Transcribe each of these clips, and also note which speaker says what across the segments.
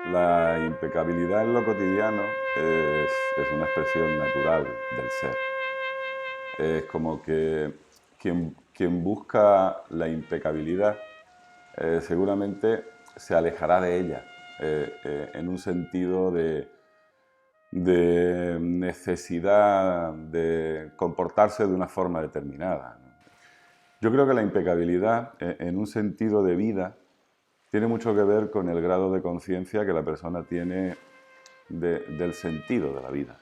Speaker 1: La impecabilidad en lo cotidiano es una expresión natural del ser. Es como que quien busca la impecabilidad seguramente se alejará de ella en un sentido de necesidad de comportarse de una forma determinada, ¿no? Yo creo que la impecabilidad, en un sentido de vida, tiene mucho que ver con el grado de conciencia que la persona tiene del sentido de la vida.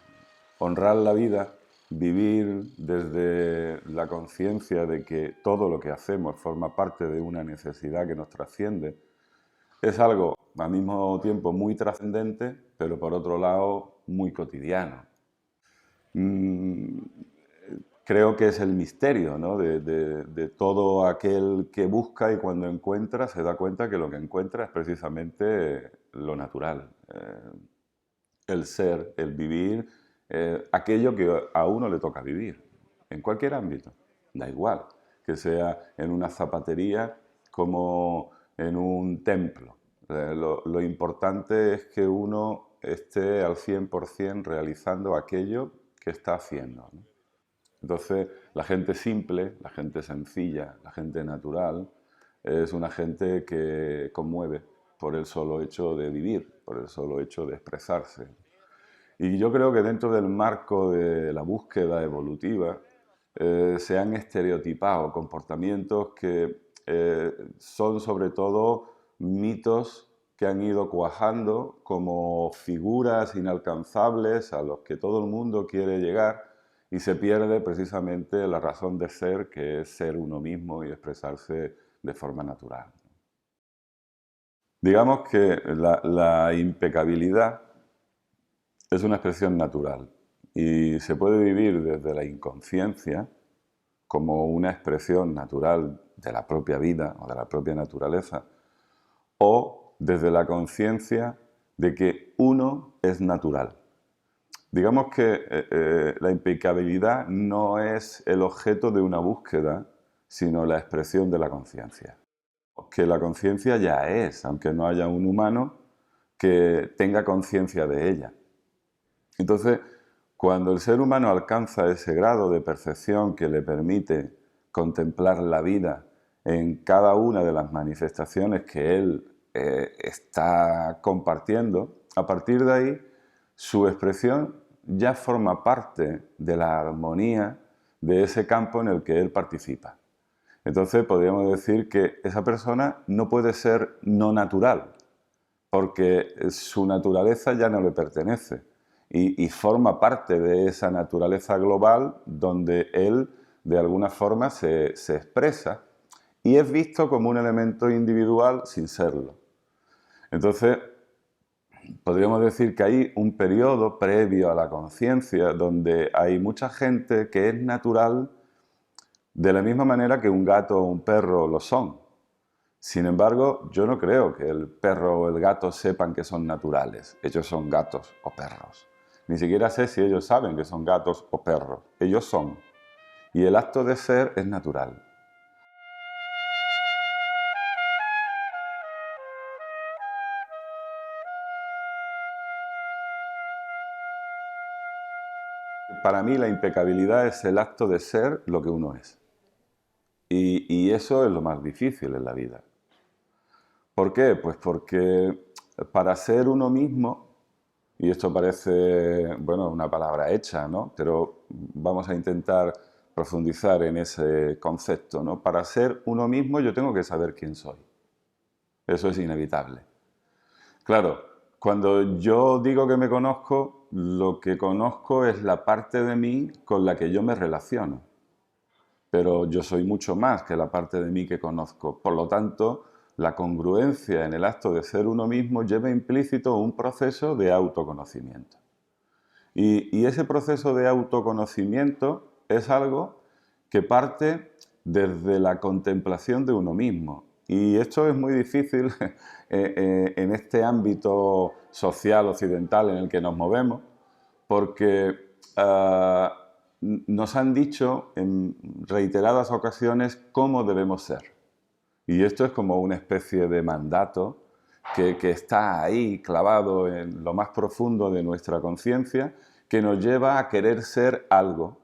Speaker 1: Honrar la vida, vivir desde la conciencia de que todo lo que hacemos forma parte de una necesidad que nos trasciende, es algo al mismo tiempo muy trascendente, pero por otro lado muy cotidiano. Mm, Creo que es el misterio, ¿no?, de todo aquel que busca y cuando encuentra se da cuenta que lo que encuentra es precisamente lo natural, el ser, el vivir, aquello que a uno le toca vivir, en cualquier ámbito, da igual, que sea en una zapatería como en un templo. Lo importante es que uno esté al 100% realizando aquello que está haciendo, ¿no? Entonces, la gente simple, la gente sencilla, la gente natural, es una gente que conmueve por el solo hecho de vivir, por el solo hecho de expresarse. Y yo creo que dentro del marco de la búsqueda evolutiva se han estereotipado comportamientos que son sobre todo mitos que han ido cuajando como figuras inalcanzables a los que todo el mundo quiere llegar y se pierde precisamente la razón de ser, que es ser uno mismo y expresarse de forma natural. Digamos que la impecabilidad es una expresión natural y se puede vivir desde la inconsciencia como una expresión natural de la propia vida o de la propia naturaleza, o desde la conciencia de que uno es natural. Digamos que la impecabilidad no es el objeto de una búsqueda, sino la expresión de la conciencia. Que la conciencia ya es, aunque no haya un humano que tenga conciencia de ella. Entonces, cuando el ser humano alcanza ese grado de percepción que le permite contemplar la vida en cada una de las manifestaciones que él está compartiendo, a partir de ahí su expresión ya forma parte de la armonía de ese campo en el que él participa. Entonces podríamos decir que esa persona no puede ser no natural, porque su naturaleza ya no le pertenece y forma parte de esa naturaleza global donde él de alguna forma se expresa y es visto como un elemento individual sin serlo. Entonces, podríamos decir que hay un periodo previo a la conciencia donde hay mucha gente que es natural de la misma manera que un gato o un perro lo son. Sin embargo, yo no creo que el perro o el gato sepan que son naturales. Ellos son gatos o perros. Ni siquiera sé si ellos saben que son gatos o perros. Ellos son. Y el acto de ser es natural. Para mí la impecabilidad es el acto de ser lo que uno es. Y eso es lo más difícil en la vida. ¿Por qué? Pues porque para ser uno mismo, y esto parece, bueno, una palabra hecha, ¿no?, pero vamos a intentar profundizar en ese concepto, ¿no? Para ser uno mismo yo tengo que saber quién soy. Eso es inevitable. Claro, cuando yo digo que me conozco, lo que conozco es la parte de mí con la que yo me relaciono. Pero yo soy mucho más que la parte de mí que conozco. Por lo tanto, la congruencia en el acto de ser uno mismo lleva implícito un proceso de autoconocimiento. Y ese proceso de autoconocimiento es algo que parte desde la contemplación de uno mismo. Y esto es muy difícil en este ámbito social occidental en el que nos movemos, porque nos han dicho en reiteradas ocasiones cómo debemos ser. Y esto es como una especie de mandato que está ahí clavado en lo más profundo de nuestra conciencia, que nos lleva a querer ser algo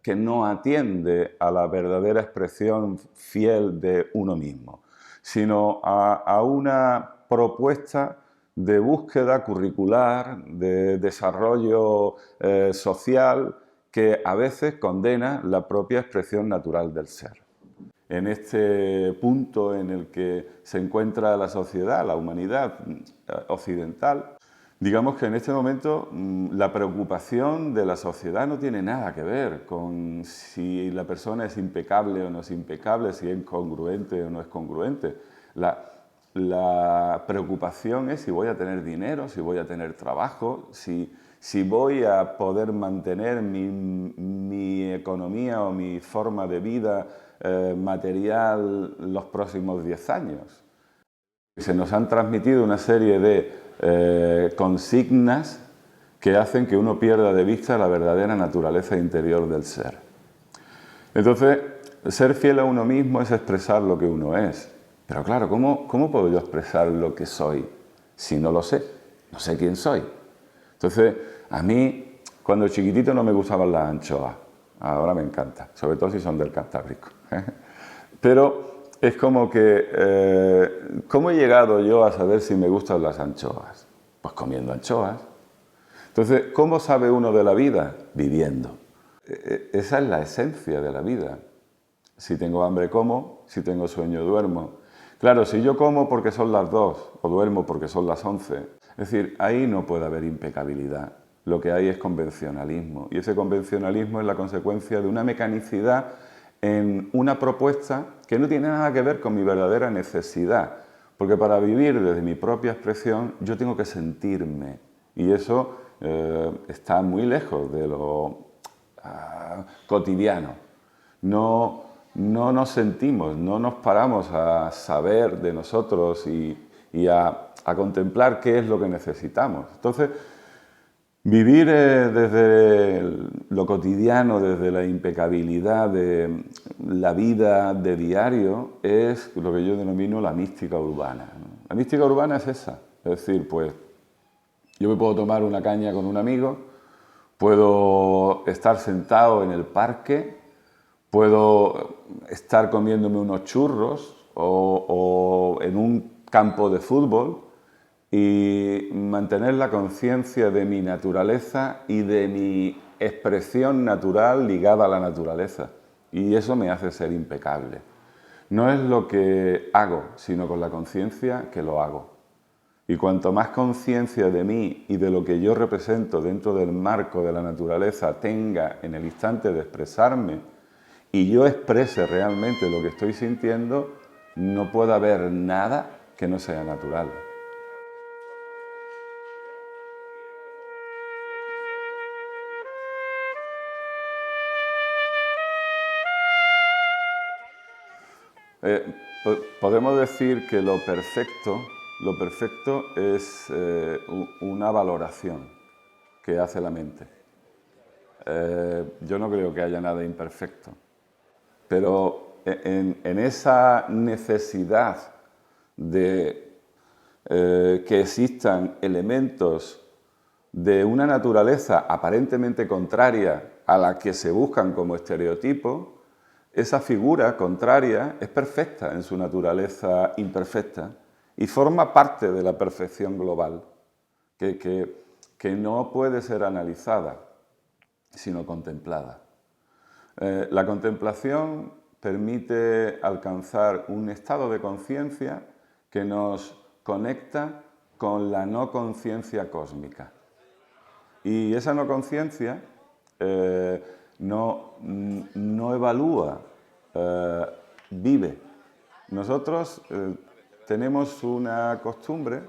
Speaker 1: que no atiende a la verdadera expresión fiel de uno mismo, sino a una propuesta de búsqueda curricular, de desarrollo social, que a veces condena la propia expresión natural del ser. En este punto en el que se encuentra la sociedad, la humanidad occidental, digamos que en este momento la preocupación de la sociedad no tiene nada que ver con si la persona es impecable o no es impecable, si es congruente o no es congruente. La preocupación es si voy a tener dinero, si voy a tener trabajo, si voy a poder mantener mi economía o mi forma de vida material los próximos 10 años. Se nos han transmitido una serie de consignas que hacen que uno pierda de vista la verdadera naturaleza interior del ser. Entonces, ser fiel a uno mismo es expresar lo que uno es. Pero claro, ¿cómo puedo yo expresar lo que soy si no lo sé? No sé quién soy. Entonces, a mí, cuando chiquitito no me gustaban las anchoas. Ahora me encanta, sobre todo si son del Cantábrico. Pero es como que, ¿cómo he llegado yo a saber si me gustan las anchoas? Pues comiendo anchoas. Entonces, ¿cómo sabe uno de la vida? Viviendo. Esa es la esencia de la vida. Si tengo hambre, como. Si tengo sueño, duermo. Claro, si yo como porque son las 2 o duermo porque son las 11, es decir, ahí no puede haber impecabilidad. Lo que hay es convencionalismo. Y ese convencionalismo es la consecuencia de una mecanicidad en una propuesta que no tiene nada que ver con mi verdadera necesidad. Porque para vivir desde mi propia expresión yo tengo que sentirme. Y eso está muy lejos de lo cotidiano. No nos sentimos, no nos paramos a saber de nosotros y a contemplar qué es lo que necesitamos. Entonces, vivir desde lo cotidiano, desde la impecabilidad de la vida de diario, es lo que yo denomino la mística urbana. La mística urbana es esa, es decir, pues yo me puedo tomar una caña con un amigo, puedo estar sentado en el parque, puedo estar comiéndome unos churros o en un campo de fútbol y mantener la conciencia de mi naturaleza y de mi expresión natural ligada a la naturaleza. Y eso me hace ser impecable. No es lo que hago, sino con la conciencia que lo hago. Y cuanto más conciencia de mí y de lo que yo represento dentro del marco de la naturaleza tenga en el instante de expresarme, y yo exprese realmente lo que estoy sintiendo, no puede haber nada que no sea natural. Podemos decir que lo perfecto es una valoración que hace la mente. Yo no creo que haya nada imperfecto, pero en esa necesidad de que existan elementos de una naturaleza aparentemente contraria a la que se buscan como estereotipo, esa figura contraria es perfecta en su naturaleza imperfecta y forma parte de la perfección global, que no puede ser analizada, sino contemplada. La contemplación permite alcanzar un estado de conciencia que nos conecta con la no conciencia cósmica. Y esa no conciencia no evalúa, vive. Nosotros tenemos una costumbre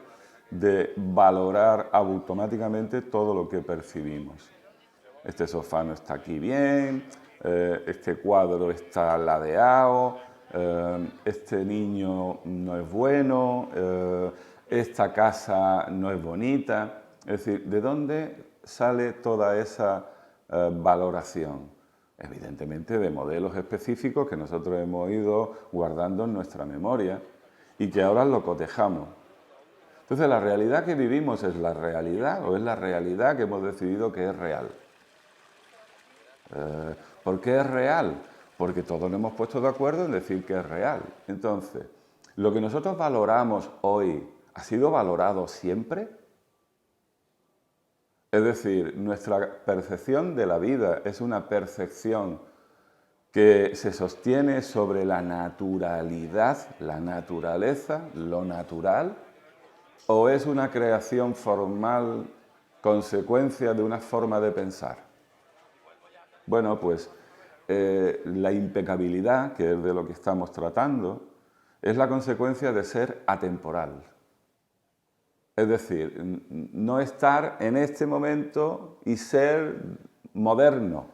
Speaker 1: de valorar automáticamente todo lo que percibimos. Este sofá no está aquí bien, este cuadro está ladeado, este niño no es bueno, esta casa no es bonita. Es decir, ¿de dónde sale toda esa valoración? Evidentemente de modelos específicos que nosotros hemos ido guardando en nuestra memoria y que ahora lo cotejamos. Entonces, ¿la realidad que vivimos es la realidad o es la realidad que hemos decidido que es real? ¿Por qué es real? Porque todos nos hemos puesto de acuerdo en decir que es real. Entonces, ¿lo que nosotros valoramos hoy ha sido valorado siempre? Es decir, nuestra percepción de la vida es una percepción que se sostiene sobre la naturalidad, la naturaleza, lo natural, o es una creación formal consecuencia de una forma de pensar. Bueno, pues la impecabilidad, que es de lo que estamos tratando, es la consecuencia de ser atemporal. Es decir, no estar en este momento y ser moderno.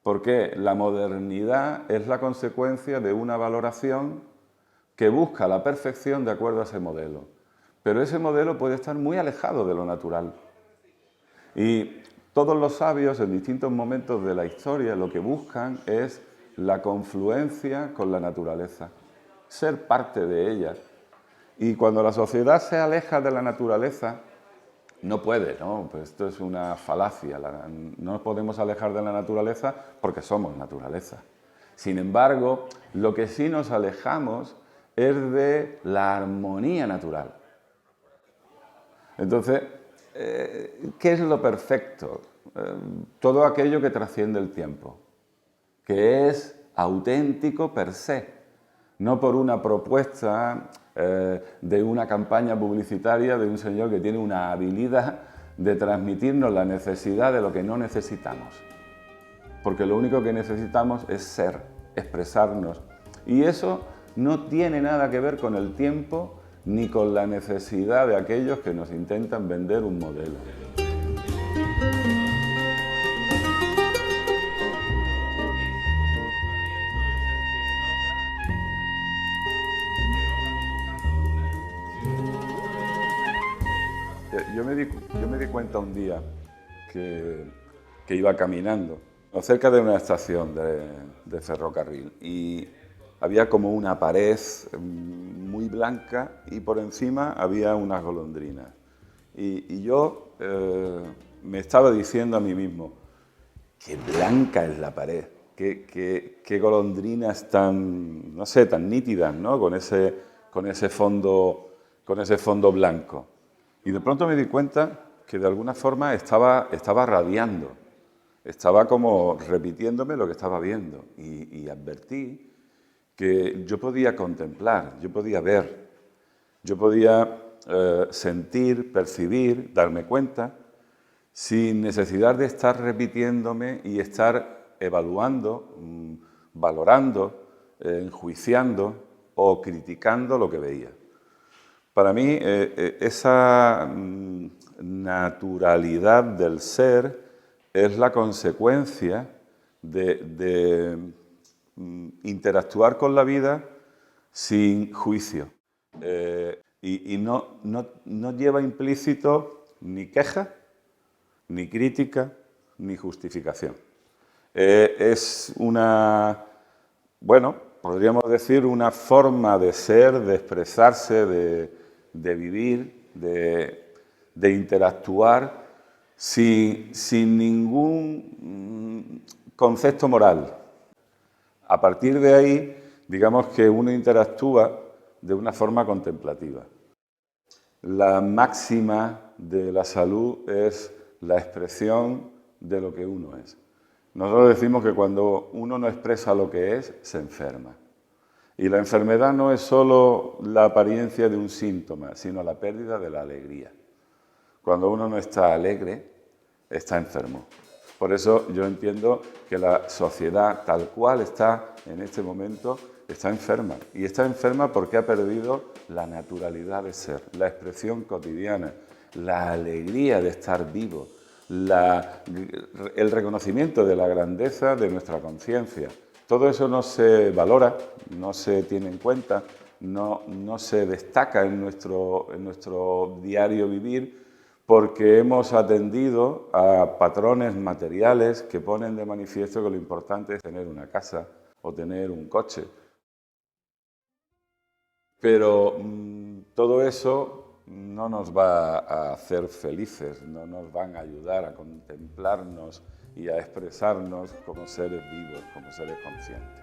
Speaker 1: Porque la modernidad es la consecuencia de una valoración que busca la perfección de acuerdo a ese modelo. Pero ese modelo puede estar muy alejado de lo natural. Y todos los sabios en distintos momentos de la historia lo que buscan es la confluencia con la naturaleza, ser parte de ella. Y cuando la sociedad se aleja de la naturaleza, no puede, ¿no? Pues esto es una falacia. No nos podemos alejar de la naturaleza porque somos naturaleza. Sin embargo, lo que sí nos alejamos es de la armonía natural. Entonces, ¿qué es lo perfecto? Todo aquello que trasciende el tiempo, que es auténtico per se, no por una propuesta de una campaña publicitaria de un señor que tiene una habilidad de transmitirnos la necesidad de lo que no necesitamos. Porque lo único que necesitamos es ser, expresarnos. Y eso no tiene nada que ver con el tiempo ni con la necesidad de aquellos que nos intentan vender un modelo. Yo me di cuenta un día que iba caminando cerca de una estación de ferrocarril y había como una pared muy blanca y por encima había unas golondrinas. Y yo me estaba diciendo a mí mismo, qué blanca es la pared, qué golondrinas tan, no sé, tan nítidas, ¿no? Con ese fondo blanco. Y de pronto me di cuenta que de alguna forma estaba radiando, estaba como repitiéndome lo que estaba viendo. Y advertí que yo podía contemplar, yo podía ver, yo podía sentir, percibir, darme cuenta, sin necesidad de estar repitiéndome y estar evaluando, valorando, enjuiciando o criticando lo que veía. Para mí, esa naturalidad del ser es la consecuencia de interactuar con la vida sin juicio. Y no lleva implícito ni queja, ni crítica, ni justificación. Es una, bueno, podríamos decir una forma de ser, de expresarse, de vivir, de interactuar sin ningún concepto moral. A partir de ahí, digamos que uno interactúa de una forma contemplativa. La máxima de la salud es la expresión de lo que uno es. Nosotros decimos que cuando uno no expresa lo que es, se enferma. Y la enfermedad no es solo la apariencia de un síntoma, sino la pérdida de la alegría. Cuando uno no está alegre, está enfermo. Por eso yo entiendo que la sociedad tal cual está en este momento está enferma. Y está enferma porque ha perdido la naturalidad de ser, la expresión cotidiana, la alegría de estar vivo, el reconocimiento de la grandeza de nuestra conciencia. Todo eso no se valora, no se tiene en cuenta, no se destaca en nuestro diario vivir, porque hemos atendido a patrones materiales que ponen de manifiesto que lo importante es tener una casa o tener un coche. Pero todo eso no nos va a hacer felices, no nos van a ayudar a contemplarnos y a expresarnos como seres vivos, como seres conscientes.